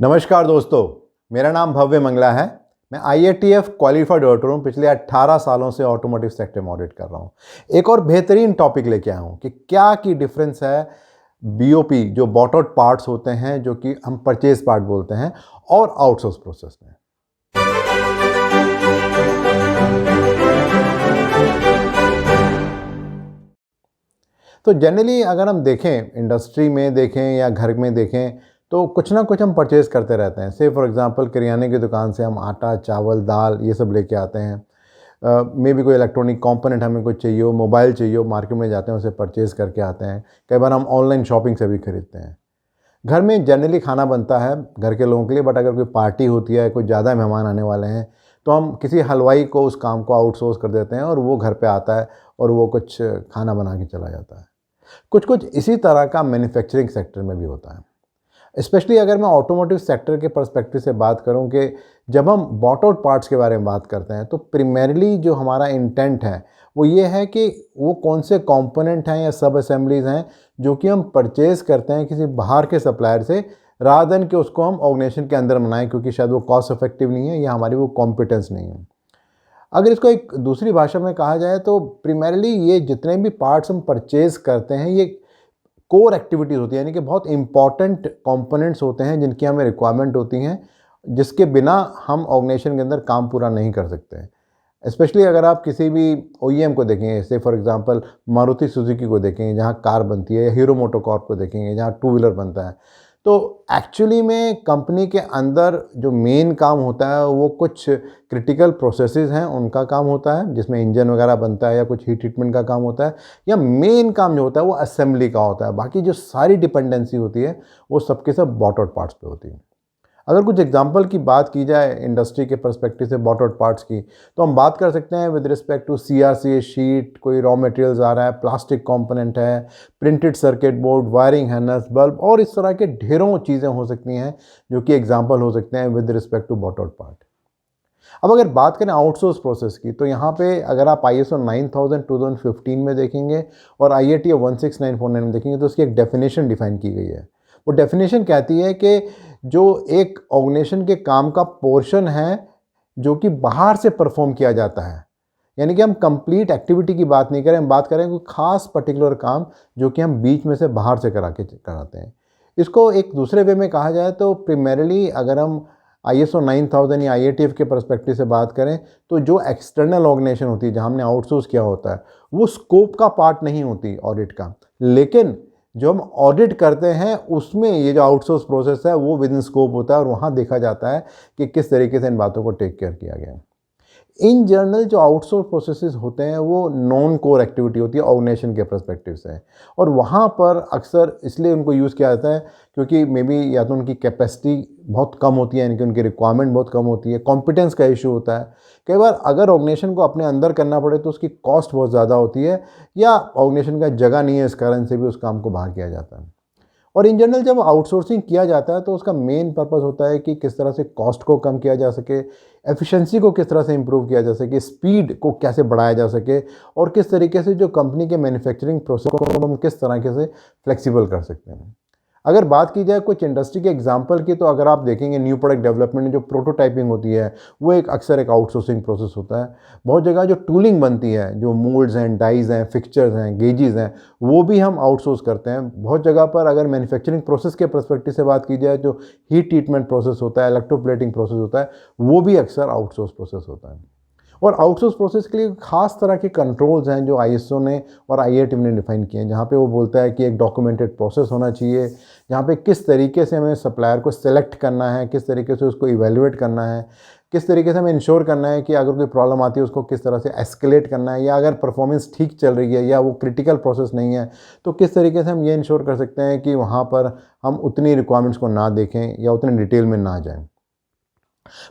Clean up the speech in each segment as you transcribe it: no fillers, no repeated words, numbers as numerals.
नमस्कार दोस्तों, मेरा नाम भव्य मंगला है। मैं IATF क्वालिफाइड ऑडिटर हूँ। पिछले 18 सालों से ऑटोमोटिव सेक्टर में ऑडिट कर रहा हूँ। एक और बेहतरीन टॉपिक लेके आया हूँ कि क्या की डिफरेंस है BOP जो बॉट आउट पार्ट्स होते हैं, जो कि हम परचेज पार्ट बोलते हैं, और आउटसोर्स प्रोसेस में। तो जनरली अगर हम देखें, इंडस्ट्री में देखें या घर में देखें, तो कुछ ना कुछ हम परचेज़ करते रहते हैं। से फॉर एग्जांपल किराने की दुकान से हम आटा, चावल, दाल ये सब लेके आते हैं। मे बी कोई इलेक्ट्रॉनिक कंपोनेंट हमें कुछ चाहिए हो, मोबाइल चाहिए हो, मार्केट में जाते हैं, उसे परचेज़ करके आते हैं। कई बार हम ऑनलाइन शॉपिंग से भी खरीदते हैं। घर में जनरली खाना बनता है घर के लोगों के लिए, बट अगर कोई पार्टी होती है, कोई ज़्यादा मेहमान आने वाले हैं, तो हम किसी हलवाई को उस काम को आउटसोर्स कर देते हैं और वो घर पे आता है और वो कुछ खाना बना के चला जाता है। कुछ कुछ इसी तरह का मैन्युफैक्चरिंग सेक्टर में भी होता है। स्पेशली अगर मैं ऑटोमोटिव सेक्टर के पर्सपेक्टिव से बात करूं कि जब हम बॉट आउट पार्ट्स के बारे में बात करते हैं, तो प्राइमरीली जो हमारा इंटेंट है वो ये है कि वो कौन से कंपोनेंट हैं या सब असेंबलीज हैं जो कि हम परचेज़ करते हैं किसी बाहर के सप्लायर से, रादर देन कि उसको हम ऑर्गेनाइजेशन के अंदर बनाएं, क्योंकि शायद वो कॉस्ट इफेक्टिव नहीं है या हमारी वो कॉम्पिटेंस नहीं है। अगर इसको एक दूसरी भाषा में कहा जाए तो प्राइमरीली ये जितने भी पार्ट्स हम परचेज़ करते हैं, ये कोर एक्टिविटीज़ होती हैं, यानी कि बहुत इंपॉर्टेंट कंपोनेंट्स होते हैं जिनकी हमें रिक्वायरमेंट होती हैं, जिसके बिना हम ऑर्गेनाइजेशन के अंदर काम पूरा नहीं कर सकते हैं। स्पेशली अगर आप किसी भी OEM को देखेंगे, जैसे फॉर एग्जांपल मारुति सुजुकी को देखेंगे जहाँ कार बनती है, या हीरो मोटोकॉर्प को देखेंगे जहाँ टू व्हीलर बनता है, तो एक्चुअली में कंपनी के अंदर जो मेन काम होता है वो कुछ क्रिटिकल प्रोसेसेस हैं उनका काम होता है, जिसमें इंजन वगैरह बनता है या कुछ हीट ट्रीटमेंट का काम होता है, या मेन काम जो होता है वो असेंबली का होता है। बाकी जो सारी डिपेंडेंसी होती है वो सबके सब बॉट आउट पार्ट्स पे होती है। अगर कुछ एग्जांपल की बात की जाए इंडस्ट्री के पर्सपेक्टिव से बॉट आउट पार्ट्स की, तो हम बात कर सकते हैं with respect to CRCA sheet, कोई रॉ मटेरियल्स आ रहा है, प्लास्टिक कंपोनेंट है, प्रिंटेड सर्किट बोर्ड, वायरिंग हैनर्स, बल्ब, और इस तरह के ढेरों चीज़ें हो सकती हैं जो कि एग्जांपल हो सकते हैं with respect to bought out part. अब अगर बात करें आउटसोर्स प्रोसेस की, तो यहाँ पे अगर आप ISO 9000 2015 में देखेंगे और IATF 16949 में देखेंगे, तो उसकी एक डेफिनेशन डिफाइन की गई है। वो डेफिनेशन कहती है कि जो एक ऑर्गेनाइजेशन के काम का पोर्शन है जो कि बाहर से परफॉर्म किया जाता है, यानी कि हम कंप्लीट एक्टिविटी की बात नहीं करें, हम बात करें कोई खास पर्टिकुलर काम जो कि हम बीच में से बाहर से कराते हैं। इसको एक दूसरे वे में कहा जाए तो प्राइमरीली अगर हम ISO 9000 या IATF के पर्सपेक्टिव से बात करें, तो जो एक्सटर्नल ऑर्गेनाइजेशन होती है जहाँ हमने आउटसोर्स किया होता है, वो स्कोप का पार्ट नहीं होती ऑडिट का, लेकिन जो हम ऑडिट करते हैं उसमें ये जो आउटसोर्स प्रोसेस है वो विद इन स्कोप होता है, और वहाँ देखा जाता है कि किस तरीके से इन बातों को टेक केयर किया गया है। इन जनरल जो आउटसोर्स प्रोसेसेस होते हैं वो नॉन कोर एक्टिविटी होती है ऑर्गेनाइजेशन के पर्सपेक्टिव से, और वहाँ पर अक्सर इसलिए उनको यूज़ किया जाता है क्योंकि मे बी या तो उनकी कैपेसिटी बहुत कम होती है, यानी कि उनकी रिक्वायरमेंट बहुत कम होती है, कॉम्पिटेंस का इशू होता है। कई बार अगर ऑर्गेनाइजेशन को अपने अंदर करना पड़े तो उसकी कॉस्ट बहुत ज़्यादा होती है, या ऑर्गेनाइजेशन का जगह नहीं है, इस कारण से भी उस काम को बाहर किया जाता है। और इन जनरल जब आउटसोर्सिंग किया जाता है तो उसका मेन पर्पस होता है कि किस तरह से कॉस्ट को कम किया जा सके, एफिशिएंसी को किस तरह से इम्प्रूव किया जा सके, स्पीड को कैसे बढ़ाया जा सके, और किस तरीके से जो कंपनी के मैन्युफैक्चरिंग प्रोसेस को हम किस तरीके से फ्लेक्सिबल कर सकते हैं। अगर बात की जाए कुछ इंडस्ट्री के एग्जांपल की, तो अगर आप देखेंगे न्यू प्रोडक्ट डेवलपमेंट में जो प्रोटोटाइपिंग होती है वो एक अक्सर एक आउटसोर्सिंग प्रोसेस होता है। बहुत जगह जो टूलिंग बनती है, जो मोल्ड्स हैं, डाइज हैं, फिक्सचर्स हैं, गेजेस हैं, वो भी हम आउटसोर्स करते हैं। बहुत जगह पर अगर मैन्युफैक्चरिंग प्रोसेस के पर्सपेक्टिव से बात की जाए, जो हीट ट्रीटमेंट प्रोसेस होता है, इलेक्ट्रोप्लेटिंग प्रोसेस होता है, वो भी अक्सर आउटसोर्स प्रोसेस होता है। और आउटसोर्स प्रोसेस के लिए खास तरह के कंट्रोल्स हैं जो ISO ने और IATF ने डिफाइन किए हैं, जहाँ पे वो बोलता है कि एक डॉक्यूमेंटेड प्रोसेस होना चाहिए, जहाँ पे किस तरीके से हमें सप्लायर को सेलेक्ट करना है, किस तरीके से उसको इवेल्युएट करना है, किस तरीके से हमें इंश्योर करना है कि अगर कोई प्रॉब्लम आती है उसको किस तरह से एस्केलेट करना है, या अगर परफॉर्मेंस ठीक चल रही है या वो क्रिटिकल प्रोसेस नहीं है तो किस तरीके से हम ये इंश्योर कर सकते हैं कि वहाँ पर हम उतनी रिक्वायरमेंट्स को ना देखें या उतने डिटेल में ना जाएं।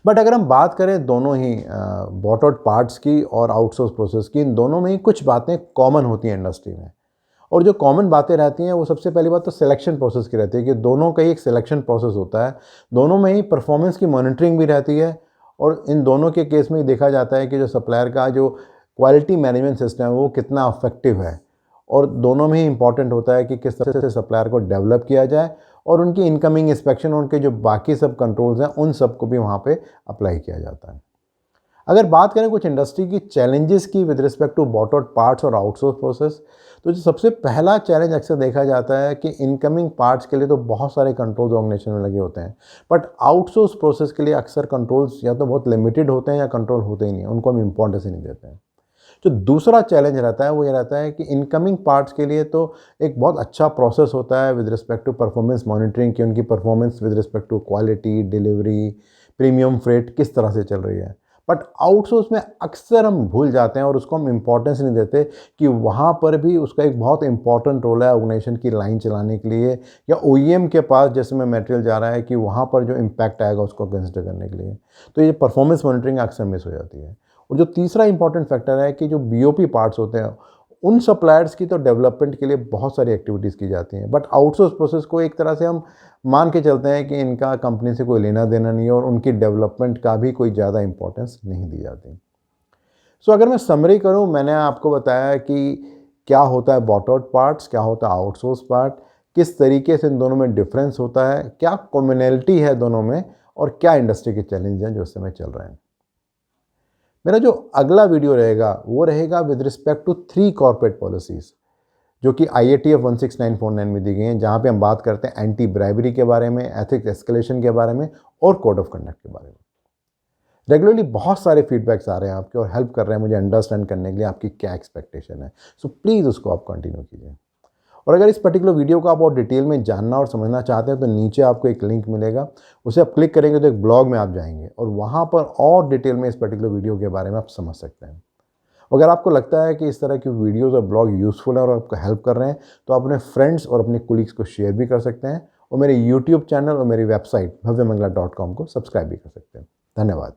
बट अगर हम बात करें दोनों ही बॉट आउट पार्ट्स की और आउटसोर्स प्रोसेस की, इन दोनों में ही कुछ बातें कॉमन होती हैं इंडस्ट्री में। और जो कॉमन बातें रहती हैं वो सबसे पहली बात तो सिलेक्शन प्रोसेस की रहती है कि दोनों का ही एक सिलेक्शन प्रोसेस होता है, दोनों में ही परफॉर्मेंस की मॉनिटरिंग भी रहती है, और इन दोनों के केस में देखा जाता है कि जो सप्लायर का जो क्वालिटी मैनेजमेंट सिस्टम है वो कितना इफेक्टिव है। और दोनों में ही इंपॉर्टेंट होता है कि किस तरह से सप्लायर को डेवलप किया जाए और उनकी इनकमिंग इंस्पेक्शन, उनके जो बाकी सब कंट्रोल्स हैं उन सब को भी वहाँ पे अप्लाई किया जाता है। अगर बात करें कुछ इंडस्ट्री की चैलेंजेस की with respect to bought out parts और आउटसोर्स प्रोसेस, तो जो सबसे पहला चैलेंज अक्सर देखा जाता है कि इनकमिंग पार्ट्स के लिए तो बहुत सारे कंट्रोल्स ऑर्गेनाइजेशन में लगे होते हैं, बट आउटसोर्स प्रोसेस के लिए अक्सर कंट्रोल्स या तो बहुत लिमिटेड होते हैं या कंट्रोल होते ही नहीं, उनको हम इंपॉर्टेंस ही नहीं देते हैं। जो दूसरा चैलेंज रहता है वो ये रहता है कि इनकमिंग पार्ट्स के लिए तो एक बहुत अच्छा प्रोसेस होता है with respect to performance monitoring, कि उनकी performance with respect to quality, delivery, premium freight किस तरह से चल रही है। बट आउटसोर्स में अक्सर हम भूल जाते हैं और उसको हम इम्पोर्टेंस नहीं देते कि वहाँ पर भी उसका एक बहुत इंपॉर्टेंट रोल है ऑर्गेनाइजेशन की लाइन चलाने के लिए, या OEM के पास जैसे में मटेरियल जा रहा है कि वहाँ पर जो इम्पैक्ट आएगा उसको कंसिडर करने के लिए। तो ये परफॉर्मेंस मॉनिटरिंग अक्सर मिस हो जाती है। और जो तीसरा इंपॉर्टेंट फैक्टर है कि जो BOP पार्ट्स होते हैं उन सप्लायर्स की तो डेवलपमेंट के लिए बहुत सारी एक्टिविटीज़ की जाती हैं, बट आउटसोर्स प्रोसेस को एक तरह से हम मान के चलते हैं कि इनका कंपनी से कोई लेना देना नहीं है और उनकी डेवलपमेंट का भी कोई ज़्यादा इंपॉर्टेंस नहीं दी जाती। सो अगर मैं समरी करूं, मैंने आपको बताया कि क्या होता है बॉट आउट पार्ट्स, क्या होता है आउटसोर्स पार्ट, किस तरीके से इन दोनों में डिफरेंस होता है, क्या कॉमनैलिटी है दोनों में, और क्या इंडस्ट्री के चैलेंज हैं जो इस समय चल रहे हैं। मेरा जो अगला वीडियो रहेगा वो रहेगा with respect to 3 corporate policies जो कि IATF 16949 में दी गई हैं, जहाँ पे हम बात करते हैं एंटी ब्राइबरी के बारे में, एथिक्स एस्केलेशन के बारे में और कोड ऑफ कंडक्ट के बारे में। रेगुलरली बहुत सारे फीडबैक्स आ रहे हैं आपके और हेल्प कर रहे हैं मुझे अंडरस्टैंड करने के लिए आपकी क्या एक्सपेक्टेशन है। सो प्लीज़ उसको आप कंटिन्यू कीजिए। और अगर इस पर्टिकुलर वीडियो को आप और डिटेल में जानना और समझना चाहते हैं तो नीचे आपको एक लिंक मिलेगा, उसे आप क्लिक करेंगे तो एक ब्लॉग में आप जाएंगे और वहाँ पर और डिटेल में इस पर्टिकुलर वीडियो के बारे में आप समझ सकते हैं। अगर आपको लगता है कि इस तरह की वीडियोस और ब्लॉग यूज़फुल है और आपको हेल्प कर रहे हैं तो आप अपने फ्रेंड्स और अपने कोलीग्स को शेयर भी कर सकते हैं और मेरे YouTube चैनल और मेरी वेबसाइट bhavyamangala.com को सब्सक्राइब भी कर सकते हैं। धन्यवाद।